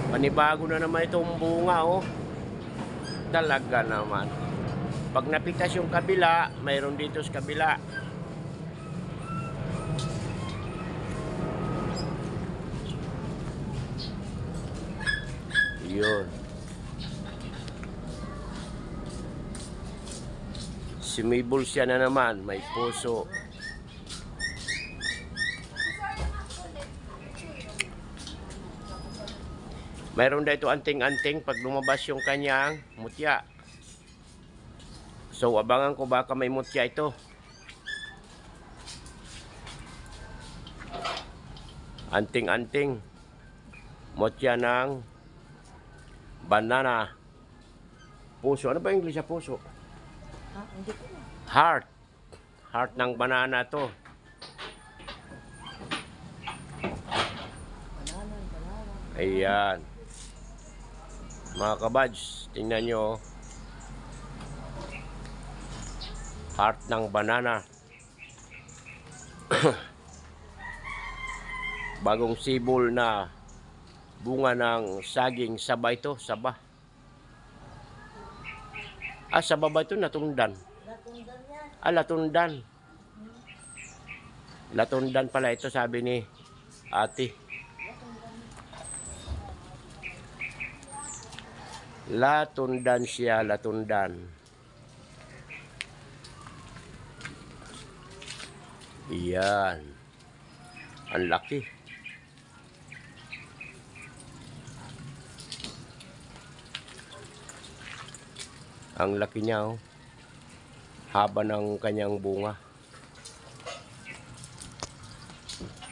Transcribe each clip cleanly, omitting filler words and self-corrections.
Panibago na naman itong bunga, oh. Talaga naman. Pag napitas yung kabila, mayroon dito sa kabila. Yun. Sumibol siya na naman. May puso. Mayroon dito anting-anting pag lumabas yung kanyang mutya. So, abangan ko baka may mutya ito. Anting-anting. Mutya ng banana. Puso. Ano ba yung English sa puso? Hindi ko na. Heart. Heart ng banana to. Banana. Ayan. Mga kabads, tingnan nyo. Heart ng banana. Bagong sibol na bunga ng saging. Saba ito, saba. Sa baba ito, natundan. Latundan yan. Latundan. Latundan pala ito, sabi ni ate. Latundan siya, latundan. Iyan. Ang laki. Ang laki niya, oh. Haba ng kanyang bunga.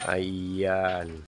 Ayan.